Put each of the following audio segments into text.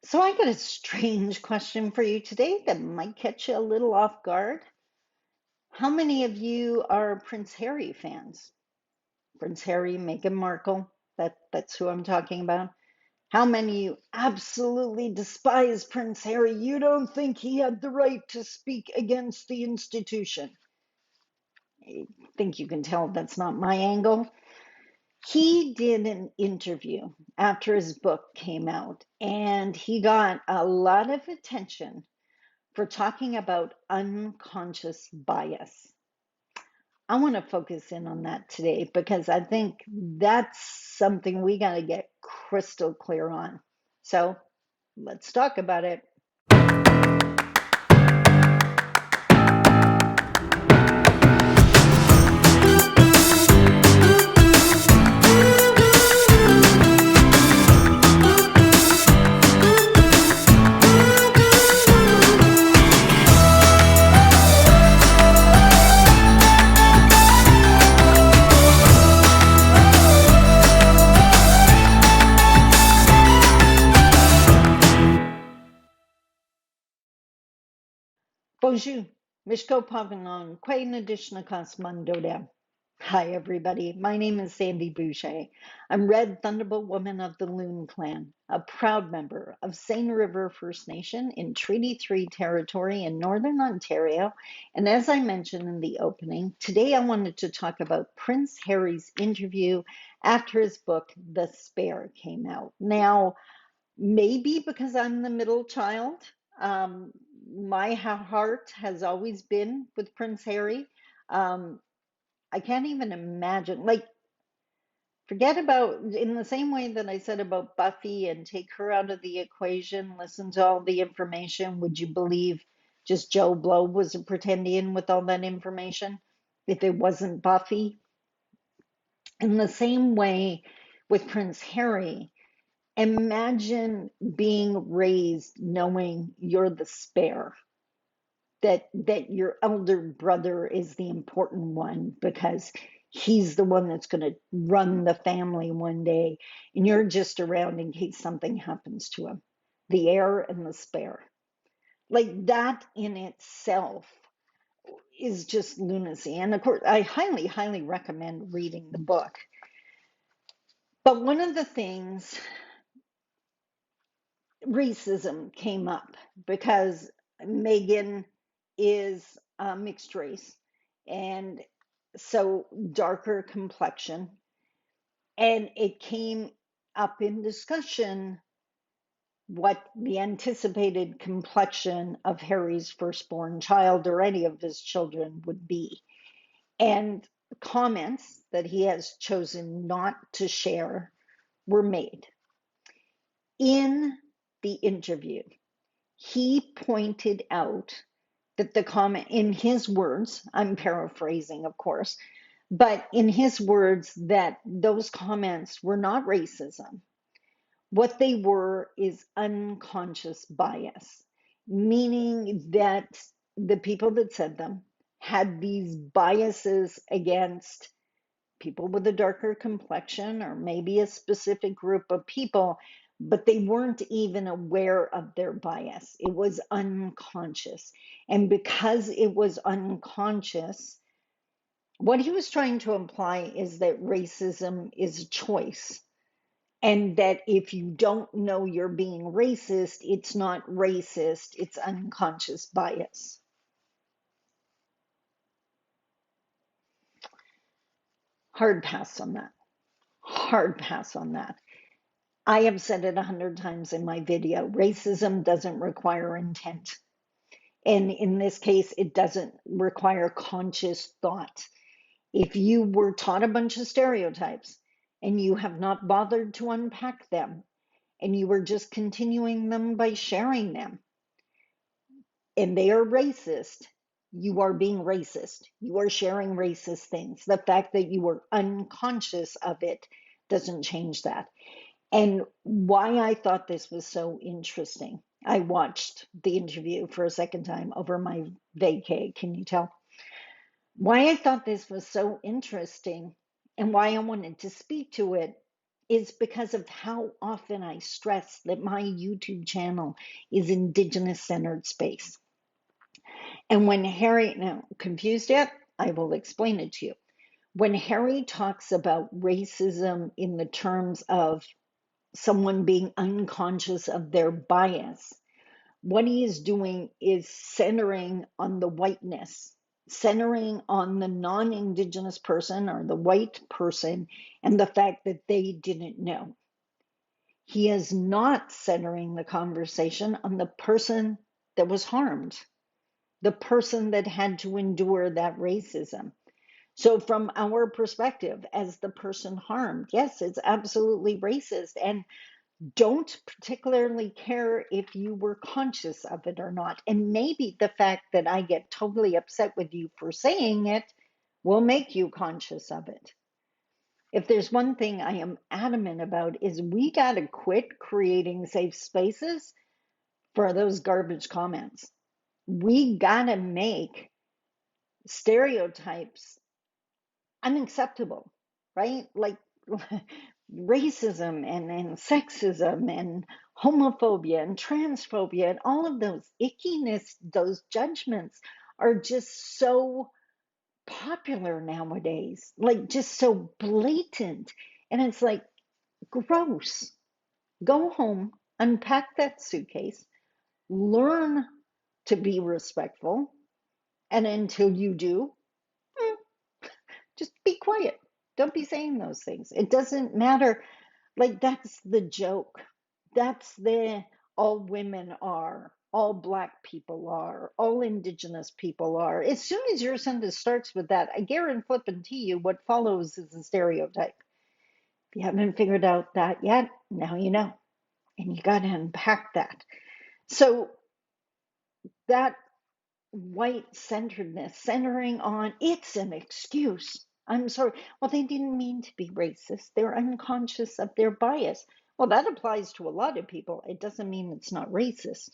So I got a strange question for you today that might catch you a little off guard. How many of you are Prince Harry fans? Prince Harry, Meghan Markle, that's who I'm talking about. How many of you absolutely despise Prince Harry? You don't think he had the right to speak against the institution. I think you can tell that's not my angle. He did an interview after his book came out, and he got a lot of attention for talking about unconscious bias. I want to focus in on that today because I think that's something we got to get crystal clear on. So let's talk about it. Bonjour, Mishko Pavanon, Quay Nadishnakas Mandodam. Hi, everybody. My name is Sandy Boucher. I'm Red Thunderbolt Woman of the Loon Clan, a proud member of Seine River First Nation in Treaty 3 territory in Northern Ontario. And as I mentioned in the opening, today I wanted to talk about Prince Harry's interview after his book, The Spare, came out. Now, maybe because I'm the middle child, um, my heart has always been with Prince Harry. Um, I can't even imagine, like, forget about, in the same way that I said about Buffy and take her out of the equation, listen to all the information. Would you believe just Joe Blow was pretending with all that information if it wasn't Buffy? In the same way with Prince Harry, imagine being raised knowing you're the spare, that your elder brother is the important one because he's the one that's going to run the family one day, and you're just around in case something happens to him. The heir and the spare. Like that in itself is just lunacy. And of course, I highly, highly recommend reading the book. But one of the things, racism came up because Megan is mixed race and so darker complexion. And it came up in discussion what the anticipated complexion of Harry's firstborn child or any of his children would be. And comments that he has chosen not to share were made. In the interview, he pointed out that the comment, in his words, I'm paraphrasing, of course, but in his words, that those comments were not racism. What they were is unconscious bias, meaning that the people that said them had these biases against people with a darker complexion or maybe a specific group of people, but they weren't even aware of their bias. It was unconscious. And because it was unconscious, what he was trying to imply is that racism is a choice. And that if you don't know you're being racist, it's not racist, it's unconscious bias. Hard pass on that. Hard pass on that. I have said it 100 times in my video. Racism doesn't require intent. And in this case, it doesn't require conscious thought. If you were taught a bunch of stereotypes and you have not bothered to unpack them, and you were just continuing them by sharing them, and they are racist, you are being racist. You are sharing racist things. The fact that you were unconscious of it doesn't change that. And why I thought this was so interesting, I watched the interview for a second time over my vacay. Can you tell? Why I thought this was so interesting and why I wanted to speak to it is because of how often I stress that my YouTube channel is Indigenous centered space. And when Harry, now confused yet? I will explain it to you. When Harry talks about racism in the terms of someone being unconscious of their bias, what he is doing is centering on the whiteness, centering on the non Indigenous person or the white person and the fact that they didn't know. He is not centering the conversation on the person that was harmed, the person that had to endure that racism. So, from our perspective, as the person harmed, yes, it's absolutely racist. And don't particularly care if you were conscious of it or not. And maybe the fact that I get totally upset with you for saying it will make you conscious of it. If there's one thing I am adamant about is we got to quit creating safe spaces for those garbage comments. We got to make stereotypes unacceptable, right? Like racism and sexism and homophobia and transphobia and all of those ickiness, those judgments are just so popular nowadays, like just so blatant. And it's like, gross. Go home, unpack that suitcase, learn to be respectful. And until you do, just be quiet. Don't be saying those things. It doesn't matter. Like, that's the joke. That's the all women are, all black people are, all indigenous people are. As soon as your sentence starts with that, I guarantee you what follows is a stereotype. If you haven't figured out that yet, now you know. And you got to unpack that. So, that white centeredness, centering on it's an excuse. I'm sorry. Well, they didn't mean to be racist. They're unconscious of their bias. Well, that applies to a lot of people. It doesn't mean it's not racist.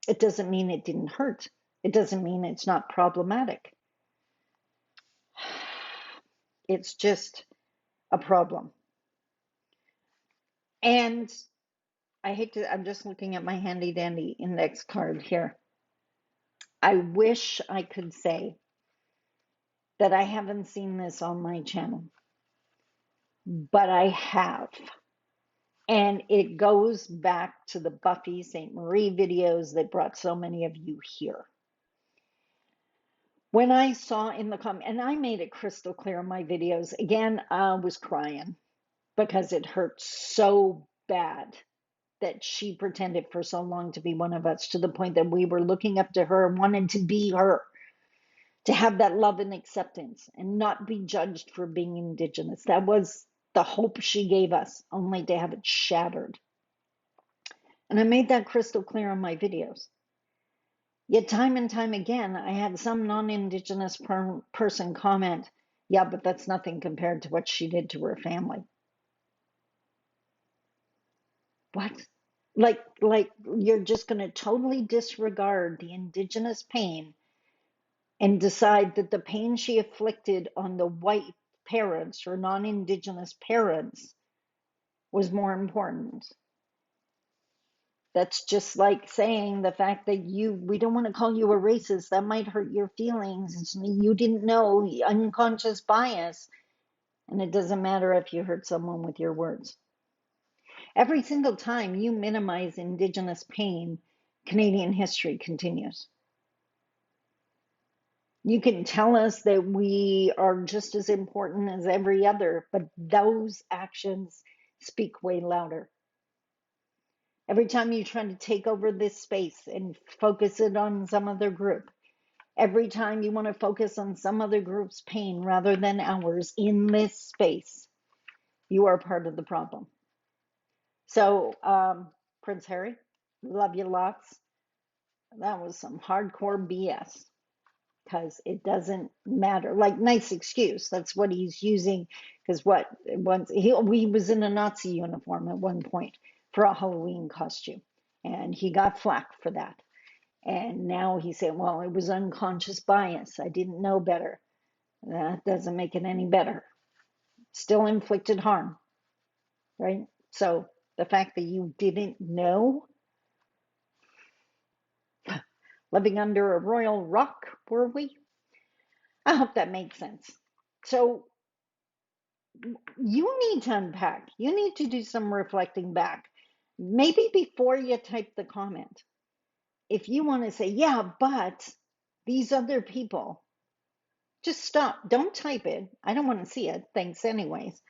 It doesn't mean it didn't hurt. It doesn't mean it's not problematic. It's just a problem. And I hate to, I'm just looking at my handy dandy index card here. I wish I could say that I haven't seen this on my channel, but I have. And it goes back to the Buffy St. Marie videos that brought so many of you here. When I saw in the comment, and I made it crystal clear in my videos, again, I was crying because it hurt so bad that she pretended for so long to be one of us, to the point that we were looking up to her and wanted to be her, to have that love and acceptance and not be judged for being Indigenous. That was the hope she gave us, only to have it shattered. And I made that crystal clear in my videos. Yet time and time again, I had some non-Indigenous person comment, yeah, but that's nothing compared to what she did to her family. What? Like you're just going to totally disregard the Indigenous pain and decide that the pain she inflicted on the white parents or non-Indigenous parents was more important. That's just like saying the fact that we don't want to call you a racist. That might hurt your feelings. You didn't know, unconscious bias. And it doesn't matter if you hurt someone with your words. Every single time you minimize Indigenous pain, Canadian history continues. You can tell us that we are just as important as every other, but those actions speak way louder. Every time you try to take over this space and focus it on some other group, every time you want to focus on some other group's pain rather than ours in this space, you are part of the problem. So, Prince Harry, love you lots. That was some hardcore BS because it doesn't matter. Like, nice excuse. That's what he's using. Because once he was in a Nazi uniform at one point for a Halloween costume, and he got flack for that. And now he said, well, it was unconscious bias. I didn't know better. That doesn't make it any better. Still inflicted harm. right? So the fact that you didn't know, living under a royal rock, were we? I hope that makes sense. So you need to unpack. You need to do some reflecting back. Maybe before you type the comment, if you want to say, yeah, but these other people, just stop. Don't type it. I don't want to see it. Thanks, anyways.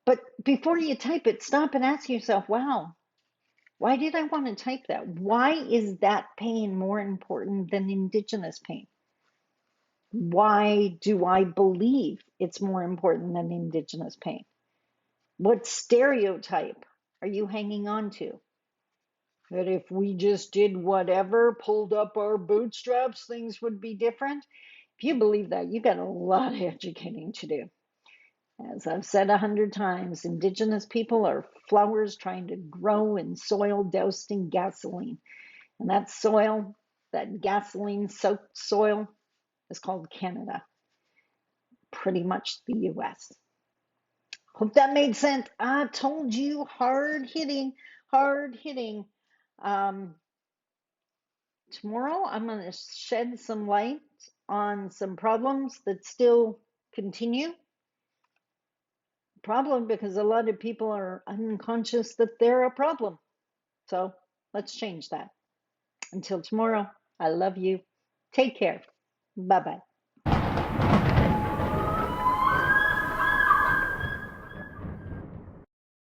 But before you type it, stop and ask yourself, wow, why did I want to type that? Why is that pain more important than Indigenous pain? Why do I believe it's more important than Indigenous pain? What stereotype are you hanging on to? That if we just did whatever, pulled up our bootstraps, things would be different? If you believe that, you got a lot of educating to do. As I've said 100 times, Indigenous people are flowers trying to grow in soil doused in gasoline. And that soil, that gasoline soaked soil, is called Canada, pretty much the US. Hope that made sense. I told you, hard hitting, hard hitting. Um, Tomorrow, I'm going to shed some light on some problems that still continue. Problem because a lot of people are unconscious that they're a problem. So let's change that. Until tomorrow, I love you. Take care. Bye bye.